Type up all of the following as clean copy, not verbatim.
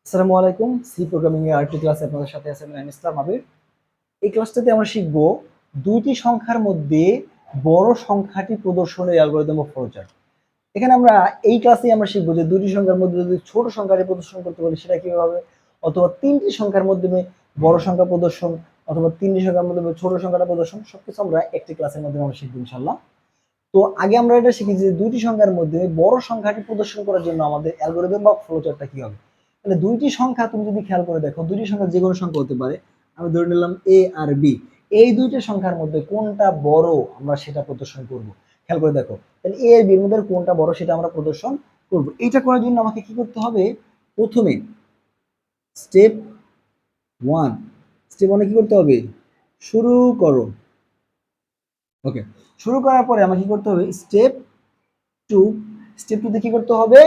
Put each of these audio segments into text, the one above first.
আসসালামু আলাইকুম। C programming এর আরেকটি ক্লাসে আপনাদের সাথে আছি আমি ইসলাম আবির। এই ক্লাসটাতে আমরা শিখব দুইটি সংখ্যার মধ্যে বড় সংখ্যাটি প্রদর্শনের অ্যালগরিদম অফ ফ্লোচার্ট। এখানে আমরা এই ক্লাসে আমরা শিখব যে দুইটি সংখ্যার মধ্যে যদি ছোট সংখ্যাটি প্রদর্শন করতে পারি সেটা কিভাবে হবে, অথবা তিনটি সংখ্যার মাধ্যমে বড় সংখ্যা প্রদর্শন, অথবা তিনটি সংখ্যার মাধ্যমে ছোট সংখ্যাটা প্রদর্শন, সবকিছু আমরা একটি ক্লাসের মাধ্যমে আমরা শিখবো ইনশাআল্লাহ। তো আগে আমরা এটা শিখি যে দুইটি সংখ্যার মধ্যে বড় সংখ্যাটি প্রদর্শন করার জন্য আমাদের অ্যালগরিদম বা ফ্লোচার্টটা কি হবে। তাহলে দুইটি সংখ্যা তুমি যদি খেয়াল করে দেখো, দুইটি সংখ্যা যে কোনো সংখ্যা হতে পারে, আমি ধরে নিলাম এ আর বি, এই দুইটা সংখ্যার মধ্যে কোনটা বড় আমরা সেটা প্রদর্শন করব। খেয়াল করে দেখো, তাহলে এ আর বির মধ্যে কোনটা বড় সেটা আমরা প্রদর্শন করব। এটা করার জন্য আমাকে কি করতে হবে, প্রথমে স্টেপ ওয়ান, স্টেপ ওয়ানে কি করতে হবে, শুরু করো। ওকে, শুরু করার পরে আমাকে কি করতে হবে, স্টেপ টু, স্টেপ টুতে কি করতে হবে,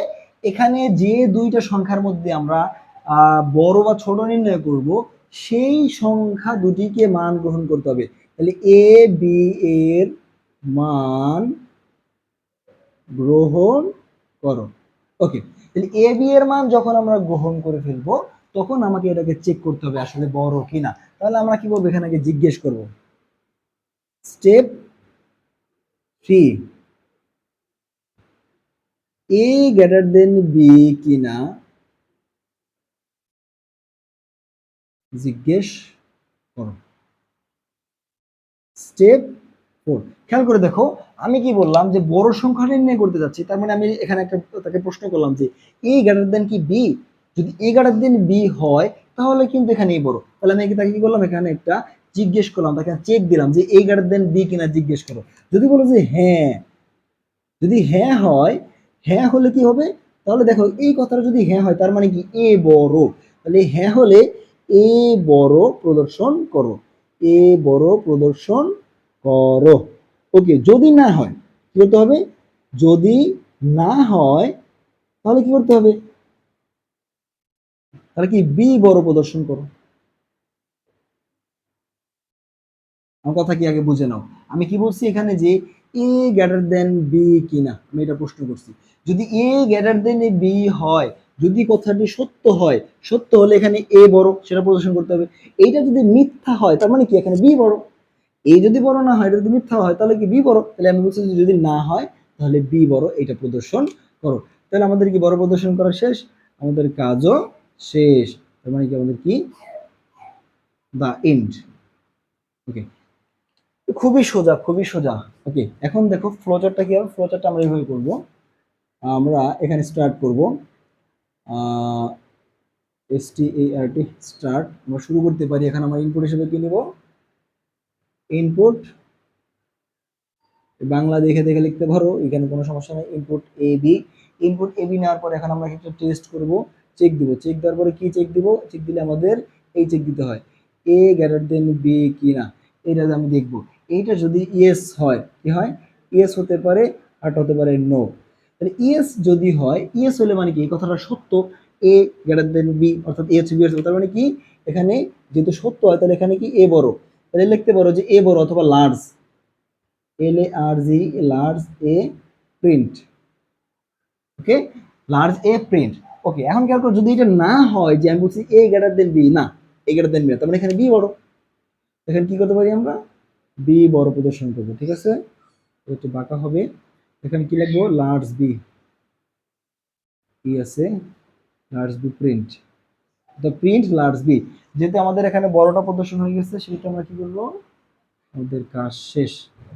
এখানে যে দুইটা সংখ্যার মধ্যে আমরা বড় বা ছোট নির্ণয় করব সেই সংখ্যা দুটিকে মান গ্রহণ করতে হবে। তাহলে এ বি এর মান গ্রহণ করো। ওকে, তাহলে এ বি এর মান যখন আমরা গ্রহণ করে ফেলবো তখন আমাকে এটাকে চেক করতে হবে আসলে বড় কিনা। তাহলে আমরা কি করবো, এখানে জিজ্ঞেস করব, স্টেপ থ্রি, এ গ্রেটার দেন বি কিনা জিজ্ঞেস করো। স্টেপ ফোর, খেয়াল করে দেখো আমি কি বললাম যে বড় সংখ্যা নির্ণয় করতে যাচ্ছি, তার মানে আমি এখানে একটা তাকে প্রশ্ন করলাম যে এ গ্রেটার দেন কি বি, যদি এ গ্রেটার দেন বি হয় তাহলে কিন্তু এখানে বড়। তাহলে আমি তাকে কি করলাম, এখানে একটা জিজ্ঞেস করলাম, তাকে চেক দিলাম যে এ গ্রেটার দেন বি কিনা জিজ্ঞেস করো। যদি বলো যে হ্যাঁ, যদি হ্যাঁ হয়, হ্যাঁ হলে কি হবে, তাহলে দেখো এই কথাটা যদি হ্যাঁ হয় তার মানে কি এ বড়, তাহলে হ্যাঁ হলে এ বড় প্রদর্শন করো, এ বড় প্রদর্শন করো। ওকে, যদি না হয় কি করতে হবে, যদি না হয় তাহলে কি করতে হবে, তাহলে কি বি বড় প্রদর্শন করো। আমার কথা কি আগে বুঝে নাও, আমি কি বলছি এখানে যে এ গ্রেটার দেন বি কিনা, আমি এটা প্রশ্ন করছি। যদি এ গ্রেটার দেন বি হয়, যদি কথাটি সত্য হয়, সত্য হলে এখানে এ বড় সেটা প্রদর্শন করতে হবে। এইটা যদি মিথ্যা হয় তার মানে কি এখানে বি বড়। এই যদি বড় না হয়, এটা যদি মিথ্যা হয় তাহলে কি বি বড়। তাহলে আমি বলছি যে যদি না হয় তাহলে বি বড়, এটা প্রদর্শন করো। তাহলে আমাদের কি বড় প্রদর্শন করা শেষ, আমাদের কাজও শেষ। তার মানে কি আমাদের কি দা এন্ড। ওকে, খুবই সোজা, খুবই সোজা। ওকে, এখন দেখো ফ্লোচার্টটা কি হবে, ফ্লোচার্টটা আমরা এইভাবে করব। আমরা এখানে স্টার্ট করব, START স্টার্ট, আমরা শুরু করতে পারি। এখানে আমরা ইনপুট হিসেবে কি নিব, ইনপুট বাংলা দেখে দেখে লিখতে পারো, এখানে কোনো সমস্যা নেই। Input A B, input A B নেওয়ার পরে এখন আমরা একটা টেস্ট করব, চেক দিব। চেক দেওয়ার পরে কি চেক দিব, চেক দিলে আমাদের এই চেক দিতে হয় এ গ্রেটার দেন বি কিনা, এটা আমি দেখব। এইটা যদি ইয়েস হয় কি হয়, ইয়েস হতে পারে আর হতে পারে নো। তাহলে ইয়েস যদি হয়, ইয়েস হলে মানে কি এই কথাটা সত্য, এ গ্রেটার দেন বি অর্থাৎ এ হচ্ছে বি, তার মানে কি এখানে যেহেতু সত্য হয় তাহলে এখানে কি এ বড়। তাহলে লিখতে পারো যে এ বড় অথবা লার্জ, LARG, লার্জ এ প্রিন্ট। ওকে, লার্জ এ প্রিন্ট। ওকে, এখন খেয়াল করো যদি এটা না হয়, যে আমি বলছি এ গ্রেটার দেন বি, না এ গ্রেটার দেন বি, তার মানে এখানে বি বড়। এখানে কি করতে পারি আমরা, বি বড় প্রদর্শন করব। ঠিক আছে, একটু বাঁকা হবে, এখানে কি লিখবো, লার্জ বি, কি আছে large B print, the print large B. যেহেতু আমাদের এখানে বড়টা প্রদর্শন হয়ে গেছে সেটা আমরা কি করবো, আমাদের কাজ শেষ।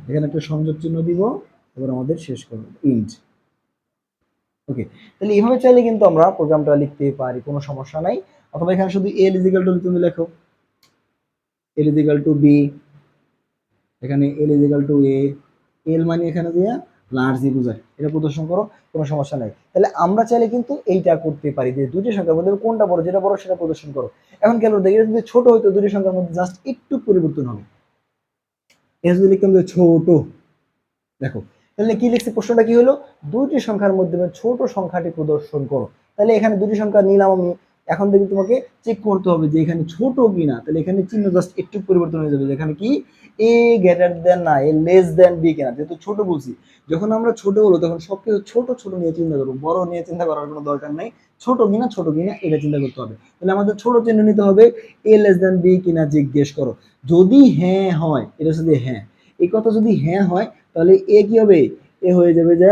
এখানে একটা সংযোগ চিহ্ন দিব, এবার আমাদের শেষ করবো ইন্ট। ওকে, তাহলে এইভাবে চাইলে কিন্তু আমরা প্রোগ্রামটা লিখতে পারি, কোনো সমস্যা নাই। অথবা এখানে শুধু এল ইজিক্যাল টু তুমি লেখো, এল ইজিক্যাল টু বি, এখানে এল ইজিক্যাল টু এ, এল মানে এখানে দিয়ে লার্জ ই বোঝায়, এটা প্রদর্শন করো, কোনো সমস্যা নাই। তাহলে আমরা চাইলে কিন্তু এইটা করতে পারি যে দুটি সংখ্যার মধ্যে কোনটা বড়, যেটা বড় সেটা প্রদর্শন করো। এখন কেন দেখি যদি ছোট হইতো, দুটি সংখ্যার মধ্যে জাস্ট একটু পরিবর্তন হবে, এটা যদি লিখতাম যে ছোট, দেখো তাহলে কি লিখছি, প্রশ্নটা কি হলো, দুইটি সংখ্যার মধ্যে ছোট সংখ্যাটি প্রদর্শন করো। তাহলে এখানে দুটি সংখ্যা নিলাম আমি, এখন দেখি তোমাকে চেক করতে হবে যে এখানে ছোট কিনা, তাহলে এখানে চিহ্ন জাস্ট একটু পরিবর্তন হয়ে যাবে, যেখানে কি এ গ্রেটার দেন না এ লেস দেন বি কিনা, যেহেতু ছোট বলছি, যখন আমরা ছোট বলবো তখন সবকিছু ছোট ছোট নিয়ে চিন্তা করবো, বড় নিয়ে চিন্তা করার কোনো দরকার নাই, ছোট কিনা এটা চিন্তা করতে হবে। তাহলে আমাদের ছোট চিহ্ন নিতে হবে, এ লেস দেন বি কিনা জিজ্ঞেস করো, যদি হ্যাঁ হয়, এটা যদি হ্যাঁ, এই কথা যদি হ্যাঁ হয় তাহলে এ কি হবে, এ হয়ে যাবে যে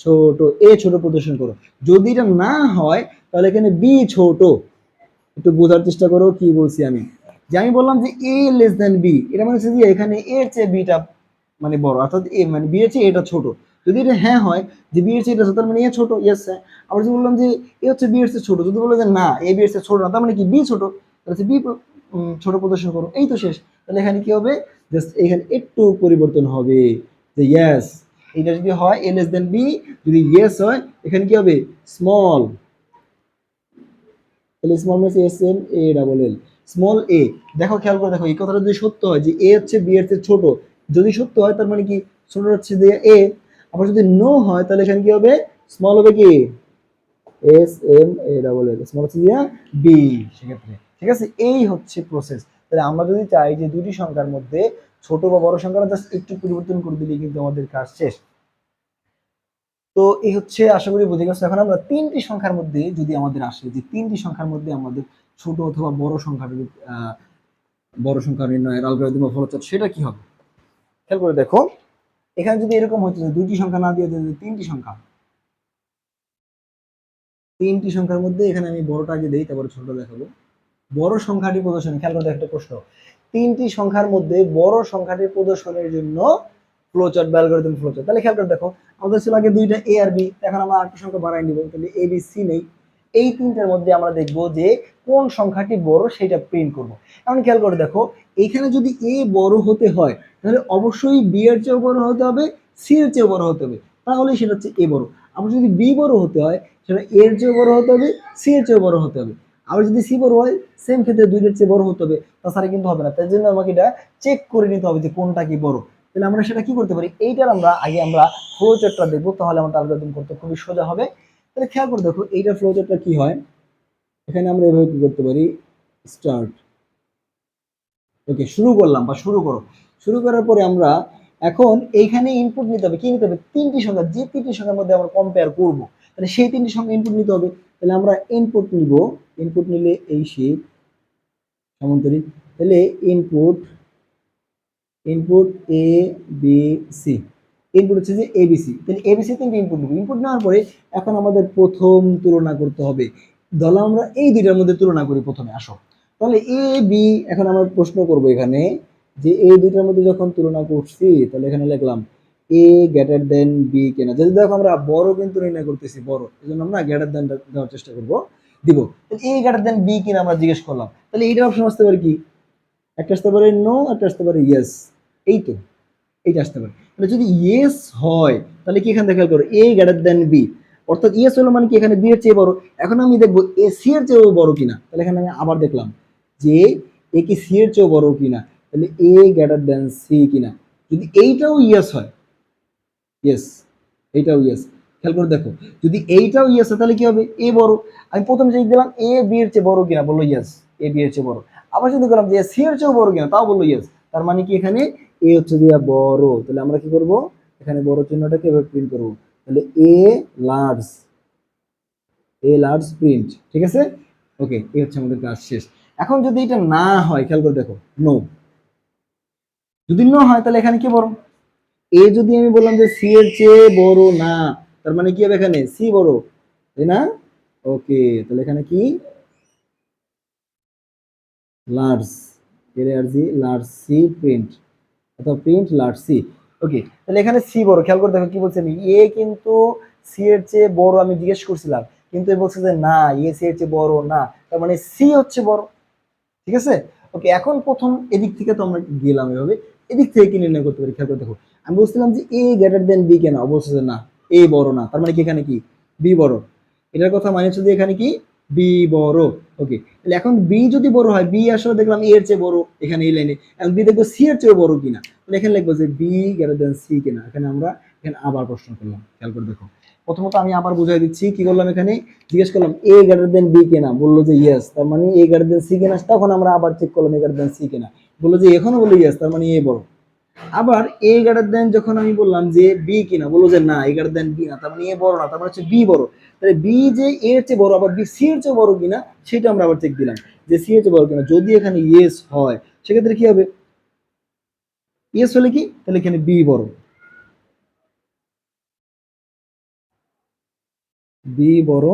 ছোট, এ ছোট প্রদর্শন করো। যদি এটা না হয় তাহলে এখানে বি ছোট। একটু বোঝার চেষ্টা করো কি বলছি আমি, যে আমি বললাম যে এ লেস দেন বি, এটা মানে হচ্ছে যে এখানে এর চেয়ে বিটা মানে বড়, অর্থাৎ এ মানে বি এর চেয়ে এটা ছোট। যদি এটা হ্যাঁ হয় যে বি এর চেয়ে এটা ছোট, তার মানে এ ছোট, ইয়েস হ্যাঁ। আবার যদি বললাম যে এ হচ্ছে বি এর চেয়ে ছোট, যদি বলো যে না এ বি এর চেয়ে ছোট না, তার মানে কি বি ছোট, তাহলে বি ছোট প্রদর্শন করো, এই তো শেষ। তাহলে এখানে কি হবে, জাস্ট এখানে একটু পরিবর্তন হবে, যে ইয়েস, এটা যদি হয় এ লেস দেন বি, যদি ইয়েস হয় এখানে কি হবে স্মল, তাহলে স্মল মানে S M A double L, small A. দেখো খেয়াল করে দেখো, এই কথাটা যদি সত্য হয় যে এ হচ্ছে বি এর চেয়ে ছোট, যদি সত্য হয় তার মানে কি ছোট হচ্ছে যে এ, আবার যদি নো হয় তাহলে এখানে কি হবে, স্মল হবে কি S M A double L, small হচ্ছে যে বি সেক্ষেত্রে। ঠিক আছে, এই হচ্ছে প্রসেস। তাহলে আমরা যদি চাই যে দুটি সংখ্যার মধ্যে ছোট বা বড় সংখ্যাটা জাস্ট একটু পরিবর্তন করে দিলেই কিন্তু আমাদের কাজ শেষ। তো এই হচ্ছে, আশা করি বুঝে গেছো। এখন আমরা তিনটি সংখ্যার মধ্যে যদি আমাদের আসে যে তিনটি সংখ্যার মধ্যে আমাদের ছোট অথবা বড় সংখ্যাটা বড় সংখ্যা নির্ণয়ের অ্যালগরিদম বা ফলোচার্ট, সেটা কি হবে খেয়াল করে দেখো। এখানে যদি এরকম হতো যে দুইটি সংখ্যা না দিয়ে যদি তিনটি সংখ্যার মধ্যে এখানে আমি বড়টা আগে দেই তারপরে ছোট দেখাবো। বড় সংখ্যাটি প্রদর্শন, খেয়াল করে একটা প্রশ্ন, তিনটি সংখ্যার মধ্যে বড় সংখ্যাটি প্রদর্শনের জন্য ফ্লোচার্ট বা অ্যালগরিদম ফ্লোচার্ট। তাহলে খেয়াল করে দেখো, আমাদের ছিল আগে দুইটা এ আর বি, এখন আমরা আরেকটা সংখ্যা বাড়াই নিব, তাহলে এ বি সি নেই। এই তিনটার মধ্যে আমরা দেখবো যে কোন সংখ্যাটি বড় সেটা প্রিন্ট করব। এখন খেয়াল করে দেখো, এখানে যদি এ বড় হতে হয় তাহলে অবশ্যই বি এর চেয়েও বড় হতে হবে, সি এর চেয়েও বড় হতে হবে, তাহলে সেটা হচ্ছে এ বড়। আবার যদি বি বড় হতে হয় সেটা এর চেয়েও বড় হতে হবে, সি এর চেয়েও বড় হতে হবে। আবার যদি সি বড় হয় সেম ক্ষেত্রে দুইটার চেয়ে বড় হতে হবে, তাছাড়া কিন্তু হবে না। তাই জন্য আমাকে এটা চেক করে নিতে হবে যে কোনটা কি বড়। তাহলে আমরা সেটা কি করতে পারি, এইটার আমরা ফ্লো চার্টটা দেখবো, তাহলে আমাদের অ্যালগরিদম করতে খুবই সোজা হবে। তাহলে খেয়াল করে দেখো এইটার ফ্লো চার্টটা কি হয়, এখানে আমরা এভাবে কি করতে পারি, স্টার্ট, ওকে শুরু করলাম বা শুরু করো। শুরু করার পরে আমরা এখন এইখানে ইনপুট নিতে হবে, কি নিতে হবে, তিনটি সংখ্যা, যে তিনটি সংখ্যার মধ্যে আমরা কম্পেয়ার করব, তাহলে সেই তিনটি সংখ্যা ইনপুট নিতে হবে। তাহলে আমরা ইনপুট নিব, ইনপুট নিলে এই শীট সমান্তরিক, তাহলে input input A B C, input হচ্ছে যে এবিসি, তাহলে এবিসি তিনটি ইনপুট নেব। ইনপুট নেওয়ার পরে এখন আমাদের প্রথম তুলনা করতে হবে, ধরো আমরা এই দুইটার মধ্যে তুলনা করি প্রথমে, আসো। তাহলে এ বি, এখন আমরা প্রশ্ন করব এখানে যে এই দুইটার মধ্যে যখন তুলনা করছি তাহলে এখানে লিখলাম এ গ্রেটার দেন বি কিনা, যদি দেখো আমরা বড় কিন্তু নির্ণয় করতেছি, বড়, এই জন্য আমরা গ্রেটার দেন দেওয়ার চেষ্টা করব, দিব। এ গ্রেটার দেন বি কিনা আমরা জিজ্ঞেস করলাম, তাহলে এইটার অপশন আসতে পারে কি, একটা আসতে পারে নো, একটা আসতে পারে ইয়েস, এই তো এইটা আসতে পারে। তাহলে যদি ইয়েস হয় তাহলে কি এখানে খেয়াল করো এ গ্রেটার দেন বি, অর্থাৎ ইয়েস হলো মানে কি এখানে বি এর চেয়ে বড়। এখন আমি দেখবো এ সি এর চেয়েও বড় কিনা, তাহলে এখানে আমি আবার দেখলাম যে এ কি সি এর চেয়েও বড় কিনা, তাহলে এ গ্রেটার দেন সি কিনা। যদি এইটাও ইয়েস হয়, ইয়েস, এইটাও ইয়েস, খেয়াল করে দেখো যদি এইটাও ইয়েস হয় তাহলে কি হবে, এ বড়। আমি প্রথমে চেক দিলাম এ বি এর চেয়ে বড় কিনা, বললো ইয়েস, এ বি এর চেয়ে বড়। আবার যদি গেলাম যে সি এর চেয়েও বড় কিনা, তাও বললো ইয়েস। তার মানে কি এখানে এ হচ্ছে দিয়া বড়। তাহলে আমরা কি করব, এখানে বড় চিহ্নটাকে এভাবে প্রিন্ট করব, তাহলে a large, a large print, ঠিক আছে। ওকে, এই হচ্ছে আমাদের কাজ শেষ। এখন যদি এটা না হয়, খেয়াল করে দেখো নো, যদি নো হয় তাহলে এখানে কি বড়, এ যদি আমি বললাম যে সি এর চেয়ে বড় না, তার মানে কি হবে এখানে সি বড়, তাই না। ওকে, তাহলে এখানে কি লার্জ, এর আর জি লার্জ সি প্রিন্ট, অথবা প্রিন্ট লার্জ সি। ওকে, তাহলে এখানে সি বড়, খেয়াল করে দেখো কি বলছে, আমি এ কিন্তু সি এর চেয়ে বড় আমি জিজ্ঞেস করছিলাম, কিন্তু এ বলছে যে না এ সি এর চেয়ে বড় না, তার মানে সি হচ্ছে বড়, ঠিক আছে। ওকে, এখন প্রথম এদিক থেকে তো আমরা গেলাম এভাবে, এদিক থেকে কি নির্ণয় করতে পারি, খেয়াল করে দেখো। আমি বলছিলাম যে এ গ্রেটার দেন বি কেন, অবশ্যই যে না এ বড় না, তার মানে কি এখানে কি বি বড়, এটার কথা মানে হচ্ছে যে এখানে কি বি বড়। ওকে, তাহলে এখন বি যদি বড় হয়, বি আসলে দেখলাম এর চেয়ে বড় এখানে এই লাইনে, এখন বি দেখবো সি এর চেয়ে বড় কিনা, তাহলে এখানে লিখবো যে বি গ্রেটার দেন সি কিনা। এখানে আমরা এখানে আবার প্রশ্ন করলাম, খেয়াল করে দেখো প্রথমত আমি আবার বুঝাই দিচ্ছি, কি করলাম এখানে জিজ্ঞেস করলাম এ গ্রেটার দেন বি কিনা, বললো যে ইয়েস, তার মানে এ গ্রেটার দেন সি কিনা, তখন আমরা আবার চেক করলাম এ গ্রেটার দেন সি কিনা, বললো যে এখনো বললো ইয়েস, তার মানে এ বড়। আবার এ গ্রেটার দেন যখন আমি বললাম যে বি কিনা, বললো যে না এ গ্রেটার দেন বি না, তার মানে এ বড় না, তার মানে হচ্ছে বি বড়। তাহলে বি যে এর চেয়ে বড় আবার বি সি এর চেয়ে বড় কিনা সেটা আমরা আবার চেক দিলাম যে সি এর চেয়ে বড় কিনা। যদি এখানে ইয়েস হয় সেক্ষেত্রে কি হবে, ইয়েস হলে কি, তাহলে এখানে বি বড়, বি বড়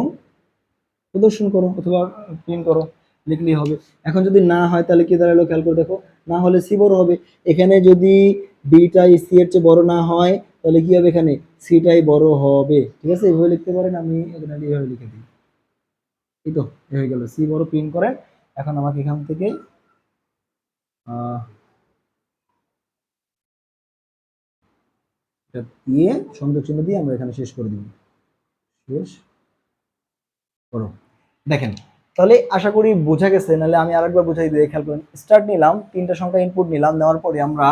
প্রদর্শন করো অথবা প্রিন্ট করো, লিখলেই হবে। এখন যদি না হয় তাহলে কি দাঁড়ালো, খেয়াল করে দেখো, না হলে সি বড় হবে। এখানে যদি বিটাই সি এর চেয়ে বড় না হয় তাহলে কি হবে, এখানে সিটাই বড় হবে। ঠিক আছে, এইভাবে লিখতে পারেন, আমি এখানে এইভাবে লিখে দিই। এই তো হয়ে গেল, সি বড় প্রিন্ট করেন। এখন আমাকে এখান থেকে আহ এটা দিয়ে সংযোগ চিহ্ন দিয়ে আমরা এখানে শেষ করে দিব, শেষ করো। দেখেন, তাহলে আশা করি বোঝা গেছে, নাহলে আমি আরেকবার বুঝাই দিই, খেয়াল করেন। স্টার্ট নিলাম, তিনটা সংখ্যা ইনপুট নিলাম, নেওয়ার পরে আমরা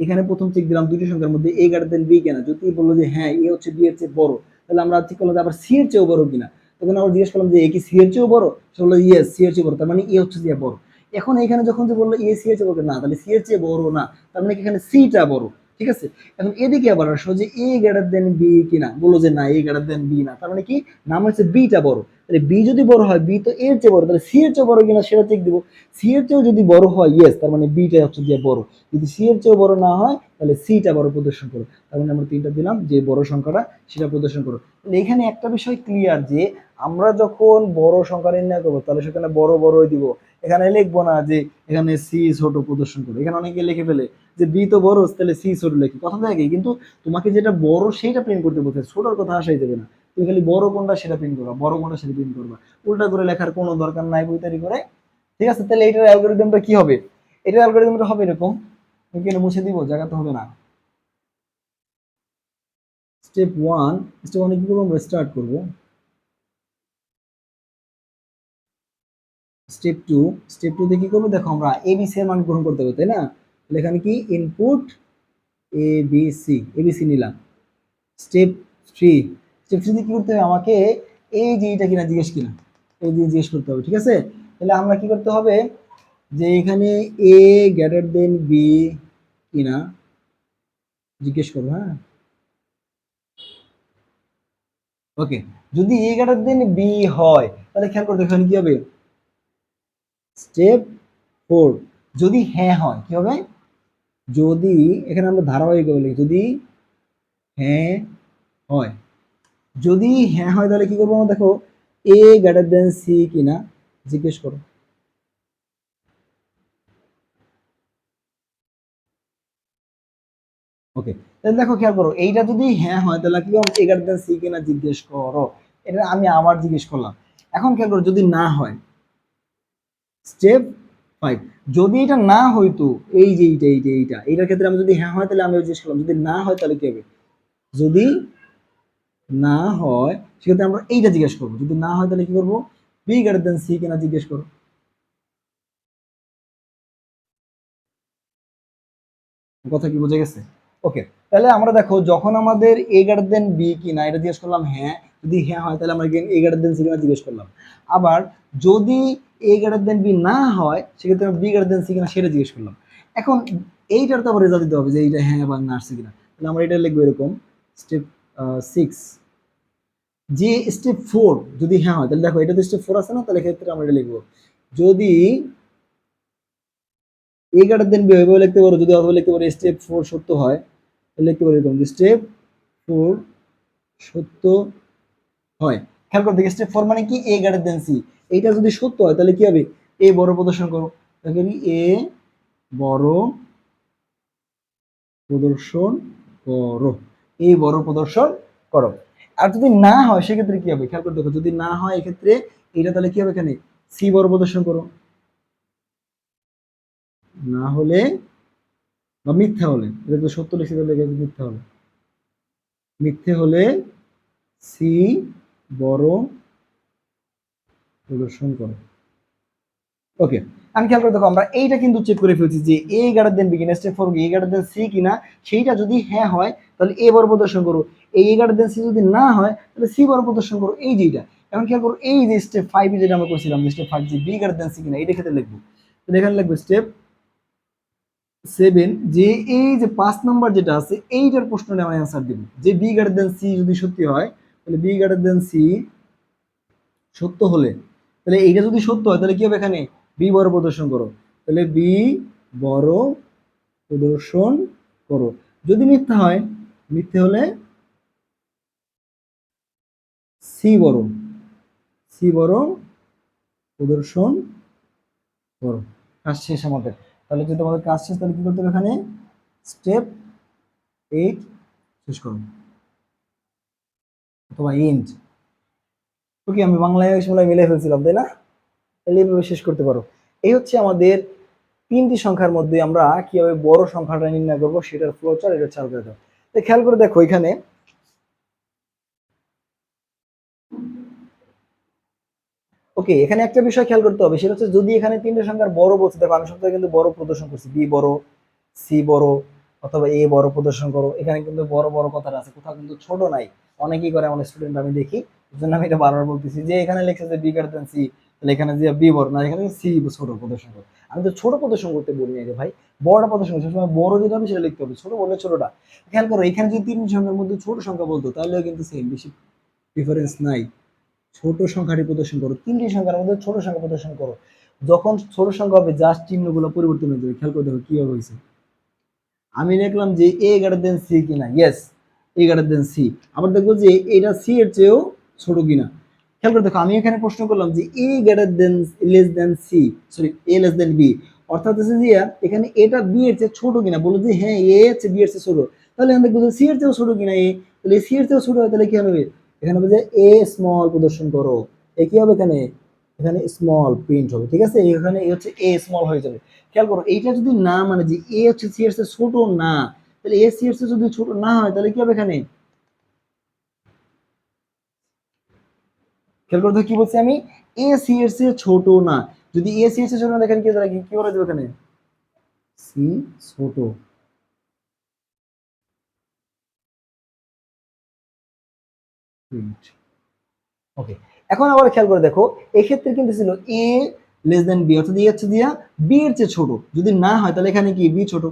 এখানে প্রথম চেক দিলাম দুটি সংখ্যার মধ্যে এ গ্রেটার দেন বি কিনা। যদি বললো যে হ্যাঁ এ হচ্ছে বি এর চেয়ে বড়, তাহলে আমরা চেক করলাম যে আবার সি এর চেয়েও বড় কিনা। তখন আমরা জিজ্ঞেস করলাম যে এ কি সি এর চেয়েও বড়, সে বললো ইয়েস সি এর চেয়ে বড়, তার মানে এ হচ্ছে যে বড়। এখন এখানে যখন যে বললো এ সি এর চেয়ে বড় না, তাহলে সি এর চেয়ে বড় না, তার মানে এখানে সিটা বড়। ঠিক আছে, এখন এদিকে আবার আসো যে এ গ্রেটার দেন বি কিনা, বললো যে না এ গ্রেটার দেন বি না, তার মানে কি, নাম হচ্ছে বিটা বড়। তাহলে বি যদি বড় হয়, বি তো এর চেয়ে বড়, তাহলে সি এর চেয়ে বড় কিনা সেটা চেক দিব। সি এর চেয়েও যদি বড় হয় ইয়েস, তার মানে বিটা হচ্ছে যে বড়। যদি সি এর চেয়েও বড় না হয় তাহলে সিটা বড় প্রদর্শন করো। তার মানে আমরা তিনটা দিলাম, যে বড় সংখ্যাটা সেটা প্রদর্শন করো। তাহলে এখানে একটা বিষয় ক্লিয়ার যে আমরা যখন বড় সংখ্যা নির্ণয় করবো তাহলে সেখানে বড় বড়ই দিব, এখানে লিখবো না যে এখানে সি ছোট প্রদর্শন করো। এখানে অনেকে লিখে ফেলে যে বি তো বড় তাহলে সি ছোট লিখি, কথা থাকে, কিন্তু তোমাকে যেটা বড় সেটা প্রিন্ট করতে বলতে, ছোটর কথা আসাই যাবে না। তুমি খালি বড় কোনটা সেটা প্রিন্ট করবা, বড় কোনটা সেটা প্রিন্ট করবা, উল্টা করে লেখার কোনো দরকার নাই বইতারি করে। ঠিক আছে, তাহলে এটার অ্যালগরিদমটা কি হবে, এটার অ্যালগরিদমটা হবে এরকম, আমি কেন মুছে দিব, জায়গা তো হবে না। স্টেপ ওয়ান, স্টেপ ওয়ানে কি করবো, আমরা স্টার্ট করবো। স্টেপ টু, স্টেপ টু তে কি করবো, দেখো আমরা এবিসি এর মান গ্রহণ করতে হবে, তাই না? তাহলে এখানে কি ইনপুট এবিসি, এবিসি নিলাম। স্টেপ থ্রি, স্টেপ থ্রিতে কি করতে হবে, আমাকে এই যে এটা কিনা জিজ্ঞেস কিনা, এই যে জিজ্ঞেস করতে হবে। ঠিক আছে, তাহলে আমরা কি করতে হবে, যে এখানে এ গ্রেটার দেন বি কিনা জিজ্ঞেস করবো। হ্যাঁ, ওকে, যদি এ গ্রেটার দেন বি হয় তাহলে খেয়াল করতে এখানে কি হবে, স্টেপ ফোর, যদি হ্যাঁ হয় কি হবে, যদি এখানে আমরা ধারাবাহিক লিখি, যদি হ্যাঁ হয়, যদি হ্যাঁ হয় তাহলে কি করবো আমরা, দেখো এ গ্রেটার দেন সি কিনা জিজ্ঞেস করো। ওকে, তাহলে দেখো খেয়াল করো, এইটা যদি হ্যাঁ হয় তাহলে কি এ গ্রেটার দেন সি কিনা জিজ্ঞেস করো, এটা আমি আবার জিজ্ঞেস করলাম। এখন খেয়াল করো যদি না হয়, স্টেপ ফাইভ, যদি এটা না হইতো, এই যে এইটা এইটার ক্ষেত্রে আমি যদি হ্যাঁ হয় তাহলে আমি জিজ্ঞেস করলাম, যদি না হয় তাহলে কি হবে, যদি না হয় সেক্ষেত্রে আমরা এইটা জিজ্ঞেস করবো, যদি না হয় তাহলে কি করবো, বি গ্রেটার দেন সি কিনা জিজ্ঞেস করো। কথা কি বোঝা গেছে? ওকে, তাহলে আমরা দেখো যখন আমাদের এ গ্রেটার দেন বি কিনা এটা জিজ্ঞেস করলাম হ্যাঁ, যদি হ্যাঁ হয় তাহলে আমরা এ গ্রেটার দেন সি কিনা জিজ্ঞেস করলাম। আবার যদি এ গ্রেটার দেন বি না হয় সেক্ষেত্রে আমরা বি গ্রেটার দেন সি কিনা সেটা জিজ্ঞেস করলাম। এখন এইটার তো আবার রেজাল্ট দিতে হবে যে এইটা হ্যাঁ বা না আসছে কিনা, তাহলে আমরা এটা লিখবো এরকম। স্টেপ সিক্স, যে স্টেপ ফোর যদি হ্যাঁ হয় তাহলে দেখো এটা তো স্টেপ ফোর আছে না, তাহলে ক্ষেত্রে আমরা এটা লিখবো, যদি এ গ্রেটার দেন বি হয় লিখতে পারো, যদি অথবা লিখতে পারো স্টেপ ফোর সত্য হয় তাহলে লিখতে পারো এরকম, যে স্টেপ ফোর সত্য হয়। খেয়াল করে দেখি, স্টেপ ফোর মানে কি, এ গ্রেটার দেন সি, এইটা যদি সত্য হয় তাহলে কি হবে, এ বড় প্রদর্শন করো, দেখেন এ বড় প্রদর্শন করো, এই বড় প্রদর্শন করো। আর যদি না হয় সেক্ষেত্রে কি হবে, খেয়াল করে দেখো, যদি না হয় এক্ষেত্রে এটা তাহলে কি হবে, এখানে সি বড় প্রদর্শন করো, না হলে বা মিথ্যা হলে, এটা তো সত্য লিখে তাহলে এটা মিথ্যা হলে, মিথ্যে হলে সি বড় প্রদর্শন করো। ওকে, আমি খেয়াল করে দেখো আমরা এইটা কিন্তু চেক করে ফেলছি যে এ গ্রেটার দেন বি কিনা, স্টেপ 4 এ গ্রেটার দেন সি কিনা, সেইটা যদি হ্যাঁ হয় তাহলে এ বড় প্রদর্শন করো, এই এ গ্রেটার দেন সি যদি না হয় তাহলে সি বড় প্রদর্শন করো, এই যেটা। এখন খেয়াল করো এই যে স্টেপ 5 যেটা আমরা করছিলাম, স্টেপ 5 যে বি গ্রেটার দেন সি কিনা, এটা ক্ষেত্রে লিখবো। তাহলে এখানে লিখবো স্টেপ 7 যে এই যে 5 নাম্বার যেটা আছে এইটার প্রশ্নটা আমরা অ্যান্সার দিব, যে বি গ্রেটার দেন সি যদি সত্যি হয় তাহলে বি গ্রেটার দেন সি সত্য হলে, তাহলে এইটা যদি সত্য হয় তাহলে কি হবে, এখানে বি বড় প্রদর্শন করো, তাহলে বি বড় প্রদর্শন করো। যদি মিথ্যা হয়, মিথ্যে হলে সি বড়, সি বড় প্রদর্শন করো। কাজ শেষ আমাদের। তাহলে যদি তোমাদের কাজ শেষ তাহলে কি করতে হবে, এখানে স্টেপ 8 শেষ করো অথবা এন্ড। ওকে, আমি বাংলায় সময় মিলে ফেলছিলাম তাই না? তাহলে এইভাবে শেষ করতে পারো। এই হচ্ছে আমাদের তিনটি সংখ্যার মধ্যে আমরা কিভাবে বড় সংখ্যাটা নির্ণয় করবো সেটার ফ্লোচার্ট, এটা চাল করে দাও। তো খেয়াল করে দেখো এখানে, ওকে, এখানে একটা বিষয় খেয়াল করতে হবে, সেটা হচ্ছে যদি এখানে তিনটে সংখ্যার বড় বলছে, দেখো আমি সবথেকে কিন্তু বড় প্রদর্শন করছি, বি বড়, সি বড় অথবা এ বড় প্রদর্শন করো, এখানে কিন্তু বড় বড় কথাটা আছে, কোথাও কিন্তু ছোট নাই। অনেকেই করে আমার স্টুডেন্ট আমি দেখি, এই জন্য আমি এটা বারবার বলতেছি যে এখানে লেখছে যে বি গ্রেটার দেন সি, তাহলে এখানে যে বি বড় না, এখানে সি ছোট প্রদর্শন করো। আমি তো ছোট প্রদর্শন করতে বলি না রে ভাই, বড়টা প্রদর্শন করছি, সময় বড় যেটা হবে সেটা লিখতে হবে, ছোট বললে ছোটটা। খেয়াল করো এখানে যদি তিন সংখ্যার মধ্যে ছোট সংখ্যা বলতো তাহলেও কিন্তু সেম, বেশি ডিফারেন্স নাই। ছোট সংখ্যাটি প্রদর্শন করো, তিনটি সংখ্যার মধ্যে ছোট সংখ্যা প্রদর্শন করো। যখন ছোট সংখ্যা হবে জাস্ট চিহ্নগুলো পরিবর্তন হয়ে যাবে। খেয়াল করে দেখো কিভাবে হয়েছে, আমি লিখলাম যে এ গ্রেটার দেন সি কিনা, ইয়েস এ গ্রেটার দেন সি। আবার দেখবো যে এটা সি এর চেয়েও ছোট কিনা। খেয়াল করে দেখো আমি এখানে প্রশ্ন করলাম যে A greater than less than C, sorry A less than B, অর্থাৎ হচ্ছে যে এখানে এটা বি এর চেয়ে ছোট কিনা, বলো যে হ্যাঁ এ এর চেয়ে বি এর চেয়ে ছোট, তাহলে এখানে দেখবো যে সি এর চেয়েও ছোট কিনা এ, তাহলে সি এর চেয়েও ছোট হয় তাহলে কি হবে, এখানে হবে যে এ স্মল প্রদর্শন করো। এ কি হবে এখানে, এখানে স্মল প্রিন্ট হবে, ঠিক আছে, এখানে এ হচ্ছে এ স্মল হয়ে যাবে। খেয়াল করো এইটা যদি না মানে যে এ হচ্ছে সি এর চেয়ে ছোট না, তাহলে এ সি এর চেয়ে যদি ছোট না হয় তাহলে কি হবে এখানে, খেয়াল করো তো কি বলছি আমি, এ সি এর চেয়ে ছোট না, যদি এ সি এর চেয়ে ছোট না দেখেন কি দ্বারা কি করে দেবে এখানে, সি ছোট প্রিন্ট। ওকে, এখন আবার খেয়াল করে দেখো এক্ষেত্রে কিন্তু ছিল এ লেস দেন বি, অর্থাৎ এ হচ্ছে দিয়া বি এর চেয়ে ছোট, যদি না হয় তাহলে এখানে কি বি ছোট,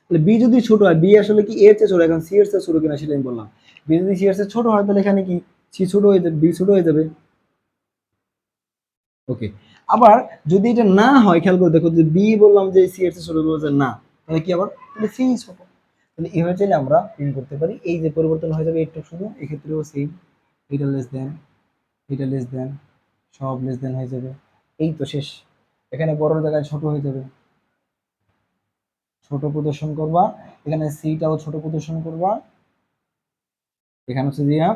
তাহলে বি যদি ছোট হয়, বি আসলে কি এর চেয়ে ছোট, এখন সি এর চেয়ে ছোট কিনা সেটা আমি বললাম। বি যদি সি এর চেয়ে ছোট হয় তাহলে এখানে কি সি ছোট হয়ে যাবে, বি ছোট হয়ে যাবে। ওকে, আবার যদি এটা না হয়, খেয়াল করে দেখো যে বি বললাম যে সি এর চেয়ে ছোট, বলছে না, তাহলে কি আবার, তাহলে সি ছোট। তাহলে এভাবে চাইলে আমরা প্রিন্ট করতে পারি, এই যে পরিবর্তন হয়ে যাবে একটু শুধু, এক্ষেত্রেও সেম, এটা লেস দেন, এটা লেস দেন, সব লেস দেন হয়ে যাবে। এই তো শেষ, এখানে বড় জায়গায় ছোট হয়ে যাবে, ছোট প্রদর্শন করবা, এখানে সিটাও ছোট প্রদর্শন করবা, এখানে হচ্ছে দিয়া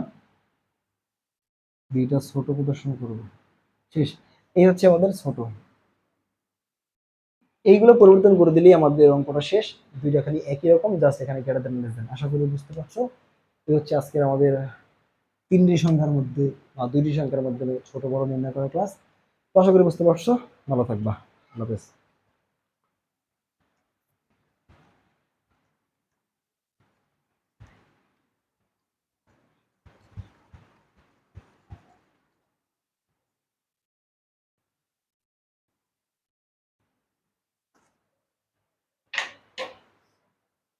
বিটা ছোট প্রদর্শন করবো, শেষ। এই হচ্ছে আমাদের ছোট, এইগুলো পরিবর্তন করে দিলেই আমাদের অঙ্কটা শেষ। দুইটা খালি একই রকম, জাস্ট এখানে গ্রেটার দেন লেস দেন। আশা করি বুঝতে পারছো। এই হচ্ছে আজকের আমাদের তিনটি সংখ্যার মধ্যে বা দুইটি সংখ্যার মধ্যে ছোট বড় নির্ণয় করার ক্লাস। তো আশা করি বুঝতে পারছো। ভালো থাকবা, আল্লাহ হাফেজ।